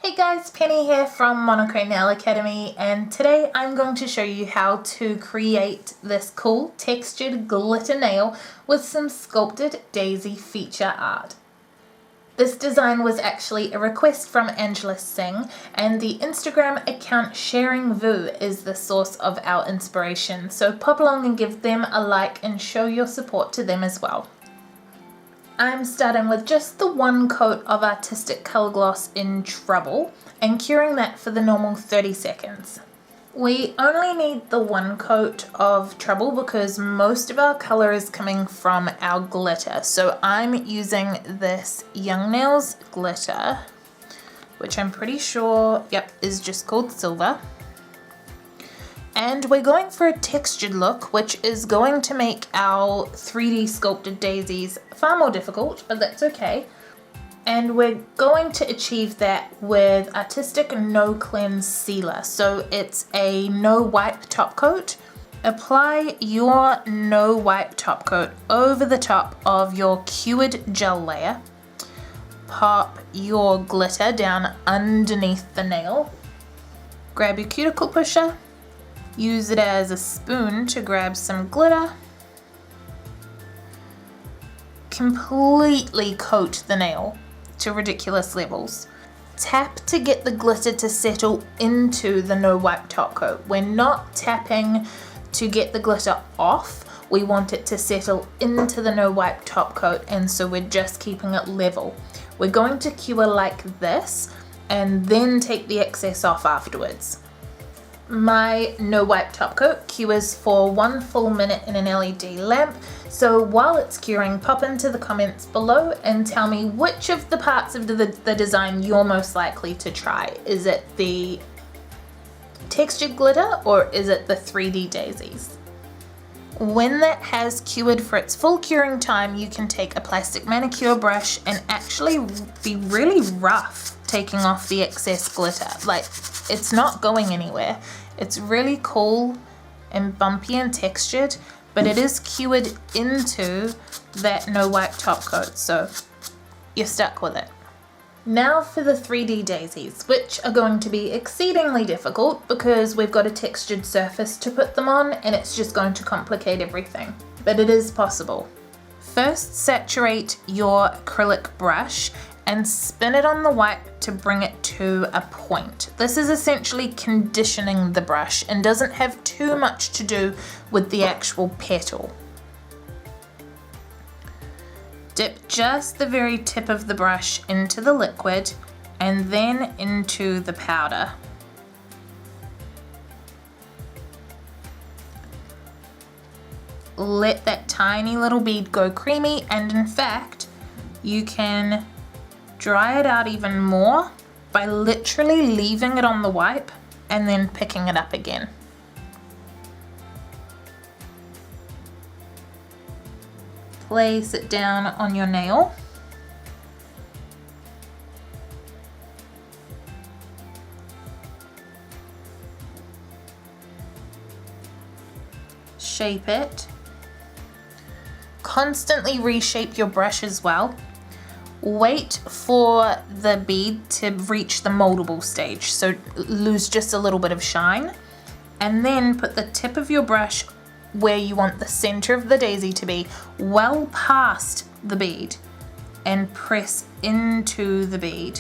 Hey guys, Penny here from Monaco Nail Academy, and today I'm going to show you how to create this cool textured glitter nail with some sculpted daisy feature art. This design was actually a request from Angela Singh, and the Instagram account Sharing Vu is the source of our inspiration, so pop along and give them a like and show your support to them as well. I'm starting with just the one coat of artistic colour gloss in Trouble and curing that for the normal 30 seconds. We only need the one coat of Trouble because most of our colour is coming from our glitter. So I'm using this Young Nails glitter, which I'm pretty sure, is just called Silver. And we're going for a textured look, which is going to make our 3D sculpted daisies far more difficult, but that's okay. And we're going to achieve that with Artistic No Cleanse Sealer. So it's a no wipe top coat. Apply your no wipe top coat over the top of your cured gel layer. Pop your glitter down underneath the nail. Grab your cuticle pusher. Use it as a spoon to grab some glitter. Completely coat the nail to ridiculous levels. Tap to get the glitter to settle into the no wipe top coat. We're not tapping to get the glitter off. We want it to settle into the no wipe top coat, and so we're just keeping it level. We're going to cure like this and then take the excess off afterwards. My no wipe top coat cures for 1 full minute in an LED lamp, so while it's curing, pop into the comments below and tell me which of the parts of the design you're most likely to try. Is it the textured glitter or is it the 3D daisies? When that has cured for its full curing time, you can take a plastic manicure brush and actually be really rough taking off the excess glitter. Like, it's not going anywhere. It's really cool and bumpy and textured, but it is cured into that no wipe top coat, so you're stuck with it. Now for the 3D daisies, which are going to be exceedingly difficult because we've got a textured surface to put them on and it's just going to complicate everything, but it is possible. First, saturate your acrylic brush and spin it on the wipe to bring it to a point. This is essentially conditioning the brush and doesn't have too much to do with the actual petal. Dip just the very tip of the brush into the liquid and then into the powder. Let that tiny little bead go creamy, and in fact, you can dry it out even more by literally leaving it on the wipe and then picking it up again. Place it down on your nail. Shape it. Constantly reshape your brush as well. Wait for the bead to reach the moldable stage, so lose just a little bit of shine, and then put the tip of your brush where you want the center of the daisy to be, well past the bead, and press into the bead.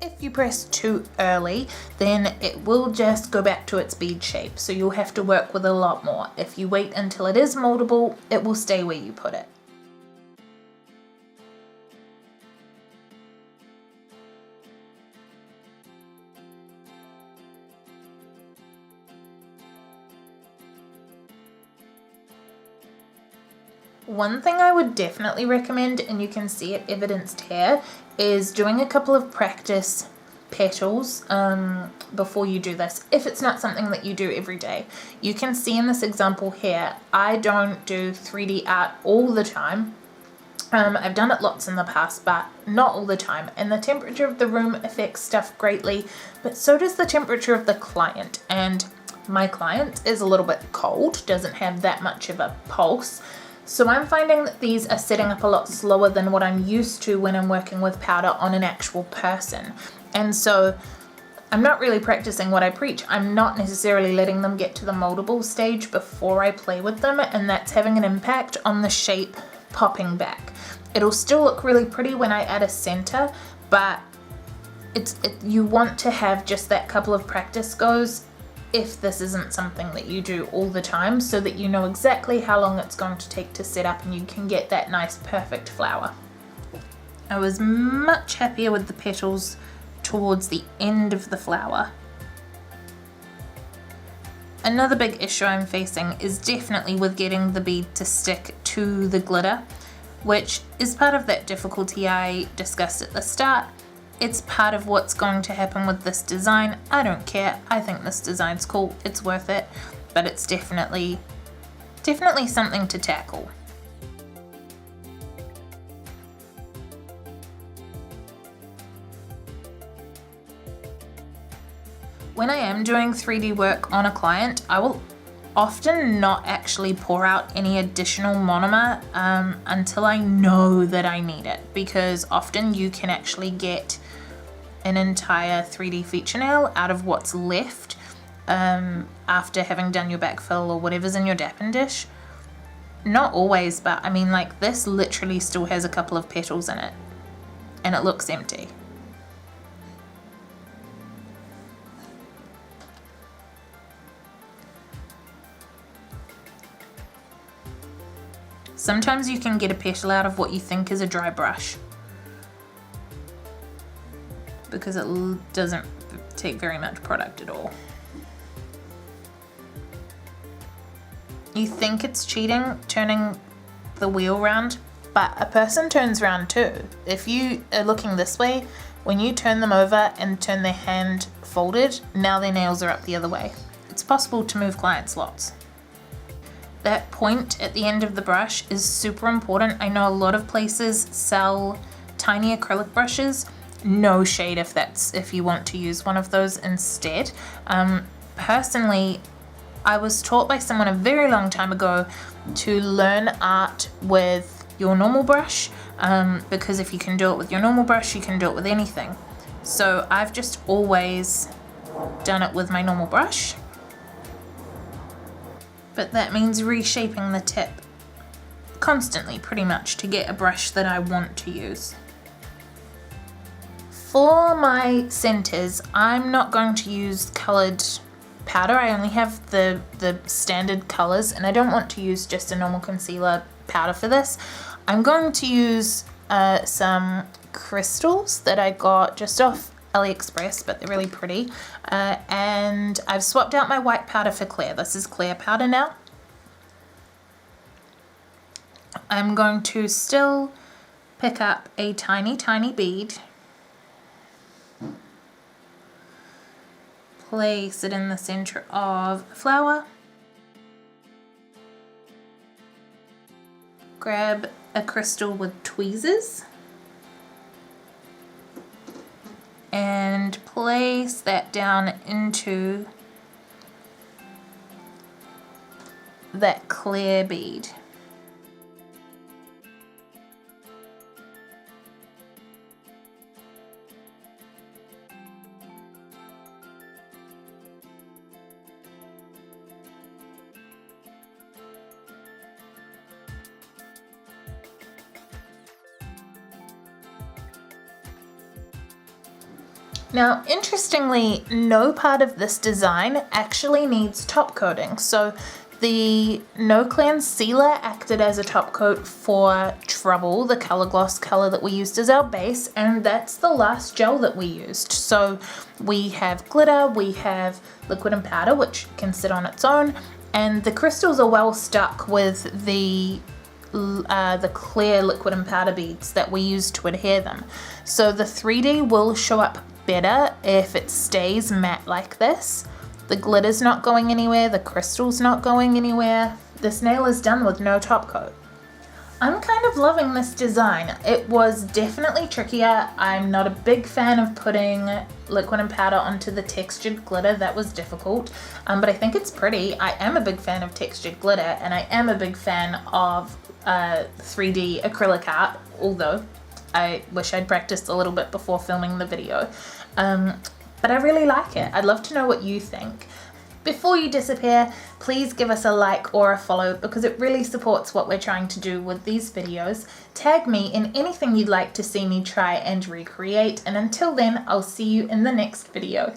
If you press too early, then it will just go back to its bead shape, so you'll have to work with a lot more. If you wait until it is moldable, it will stay where you put it. One thing I would definitely recommend, and you can see it evidenced here, is doing a couple of practice petals before you do this, if it's not something that you do every day. You can see in this example here, I don't do 3D art all the time. I've done it lots in the past, but not all the time, and the temperature of the room affects stuff greatly, but so does the temperature of the client, and my client is a little bit cold, doesn't have that much of a pulse. So I'm finding that these are setting up a lot slower than what I'm used to when I'm working with powder on an actual person. And so I'm not really practicing what I preach. I'm not necessarily letting them get to the moldable stage before I play with them, and that's having an impact on the shape popping back. It'll still look really pretty when I add a center, but you want to have just that couple of practice goes if this isn't something that you do all the time, so that you know exactly how long it's going to take to set up and you can get that nice perfect flower. I was much happier with the petals towards the end of the flower. Another big issue I'm facing is definitely with getting the bead to stick to the glitter, which is part of that difficulty I discussed at the start. It's part of what's going to happen with this design. I don't care. I think this design's cool. It's worth it, but it's definitely something to tackle. When I am doing 3D work on a client, I will often not actually pour out any additional monomer until I know that I need it, because often you can actually get an entire 3D feature nail out of what's left after having done your backfill or whatever's in your dappen dish. Not always, but I mean, like, this literally still has a couple of petals in it and it looks empty. Sometimes you can get a petal out of what you think is a dry brush, because it doesn't take very much product at all. You think it's cheating turning the wheel round, but a person turns round too. If you are looking this way, when you turn them over and turn their hand folded, now their nails are up the other way. It's possible to move clients lots. That point at the end of the brush is super important. I know a lot of places sell tiny acrylic brushes. No shade if you want to use one of those instead. Personally, I was taught by someone a very long time ago to learn art with your normal brush, because if you can do it with your normal brush, you can do it with anything. So I've just always done it with my normal brush, but that means reshaping the tip constantly, pretty much, to get a brush that I want to use. For my centers, I'm not going to use colored powder. I only have the standard colors, and I don't want to use just a normal concealer powder for this. I'm going to use some crystals that I got just off AliExpress, but they're really pretty. And I've swapped out my white powder for clear. This is clear powder now. I'm going to still pick up a tiny, tiny bead, place it in the center of the flower, grab a crystal with tweezers, and place that down into that clear bead. Now, interestingly, no part of this design actually needs top coating. So the No Clan sealer acted as a top coat for Trouble, the color gloss color that we used as our base, and that's the last gel that we used. So we have glitter, we have liquid and powder, which can sit on its own, and the crystals are well stuck with the the clear liquid and powder beads that we use to adhere them. So the 3D will show up better if it stays matte like this. The glitter's not going anywhere, the crystal's not going anywhere. This nail is done with no top coat. I'm kind of loving this design. It was definitely trickier. I'm not a big fan of putting liquid and powder onto the textured glitter. That was difficult, but I think it's pretty. I am a big fan of textured glitter, and I am a big fan of 3D acrylic art, although I wish I'd practiced a little bit before filming the video. But I really like it. I'd love to know what you think. Before you disappear, please give us a like or a follow because it really supports what we're trying to do with these videos. Tag me in anything you'd like to see me try and recreate, and until then, I'll see you in the next video.